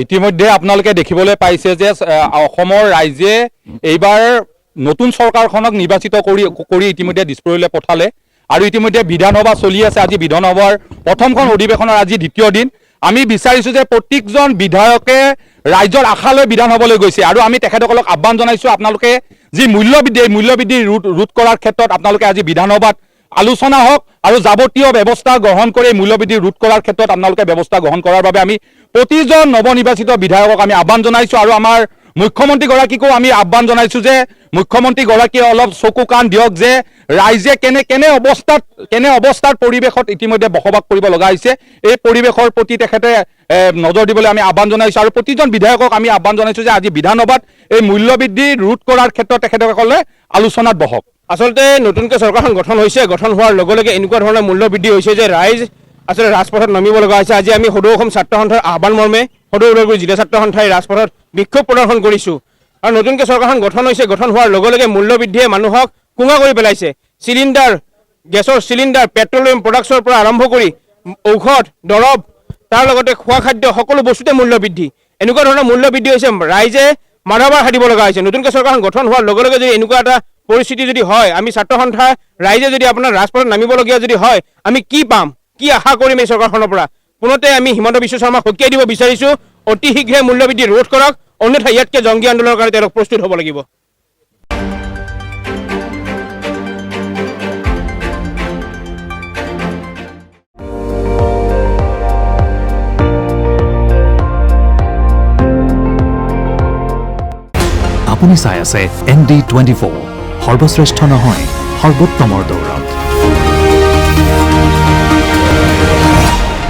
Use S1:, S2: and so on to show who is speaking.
S1: ইতিমধ্যে আপোনালোকে দেখিবলৈ পাইছে যে অসমৰ ৰাইজে এইবাৰ নতুন চৰকাৰখনক নিৰ্বাচিত কৰি ইতিমধ্যে দিছপুৰলৈ পঠালে আৰু ইতিমধ্যে বিধানসভা চলি আছে। আজি বিধানসভাৰ প্ৰথমখন অধিৱেশনৰ আজি দ্বিতীয় দিন। আমি বিচাৰিছোঁ যে প্ৰত্যেকজন বিধায়কে ৰাইজৰ আশালৈ বিধানসভালৈ গৈছে আৰু আমি তেখেতসকলক আহ্বান জনাইছোঁ আপোনালোকে যি মূল্যবৃদ্ধি ৰোধ কৰাৰ ক্ষেত্ৰত আপোনালোকে আজি বিধানসভাত আলোচনা হওক আৰু যাৱতীয় ব্যৱস্থা গ্ৰহণ কৰি মূল্যবৃদ্ধি ৰোধ কৰাৰ ক্ষেত্ৰত আপোনালোকে ব্যৱস্থা গ্ৰহণ কৰাৰ বাবে আমি প্ৰতিজন নৱনিৰ্বাচিত বিধায়কক আমি আহ্বান জনাইছোঁ আৰু আমাৰ মুখ্যমন্ত্ৰীগৰাকীকো আমি আহ্বান জনাইছোঁ যে মুখ্যমন্ত্ৰীগৰাকীয়ে অলপ চকু কাণ দিয়ক যে ৰাইজে কেনে অৱস্থাৰ পৰিৱেশত ইতিমধ্যে বসবাস কৰিব লগা হৈছে। এই পৰিৱেশৰ প্ৰতি তেখেতে নজৰ দিবলৈ আমি আহ্বান জনাইছোঁ আৰু প্ৰতিজন বিধায়কক আমি আহ্বান জনাইছোঁ যে আজি বিধানসভাত এই মূল্যবৃদ্ধি ৰোধ কৰাৰ ক্ষেত্ৰত তেখেতসকলে আলোচনাত বহক।
S2: আচলতে নতুনকৈ চৰকাৰখন গঠন হৈছে, গঠন হোৱাৰ লগে লগে এনেকুৱা ধৰণৰ মূল্য বৃদ্ধি হৈছে যে ৰাইজ আচলতে ৰাজপথত নামিব লগা হৈছে। আজি আমি সদৌ অসম ছাত্ৰ সন্থাৰ আহ্বান মৰ্মে সদৌ ওদালগুৰি জিলা ছাত্ৰ সন্থাই ৰাজপথত বিক্ষোভ প্ৰদৰ্শন কৰিছোঁ আৰু নতুনকৈ চৰকাৰখন গঠন হৈছে, গঠন হোৱাৰ লগে লগে মূল্য বৃদ্ধিয়ে মানুহক কোঙা কৰি পেলাইছে। চিলিণ্ডাৰ, গেছৰ চিলিণ্ডাৰ, পেট্ৰলিয়াম প্ৰডাক্টছৰ পৰা আৰম্ভ কৰি ঔষধ, দৰৱ, তাৰ লগতে খোৱা খাদ্য সকলো বস্তুতে মূল্য বৃদ্ধি। এনেকুৱা ধৰণৰ মূল্য বৃদ্ধি হৈছে, ৰাইজে মাৰাবাৰ হাতিব লগা হৈছে। নতুনকৈ চৰকাৰখন গঠন হোৱাৰ লগে লগে যদি এনেকুৱা এটা পৰিস্থিতি যদি হয়, আমি ছাত্ৰ সন্থা ৰাইজে যদি আপোনাৰ ৰাজপথত নামিবলগীয়া যদি হয়, আমি কি পাম, কি আশা কৰিম এই চৰকাৰখনৰ পৰা? পুনতে আমি হিমন্ত বিশ্ব শৰ্মাক সকীয়াই দিব বিচাৰিছোঁ, অতি শীঘ্ৰে মূল্যবৃদ্ধি ৰোধ কৰক, অন্যথা ইয়াতকৈ জংগী আন্দোলনৰ কাৰণে তেওঁলোক প্ৰস্তুত হ'ব লাগিব।
S3: আপুনি চাই আছে ND24, সৰ্বশ্ৰেষ্ঠ নহয় সৰ্বোত্তমৰ দৌৰত।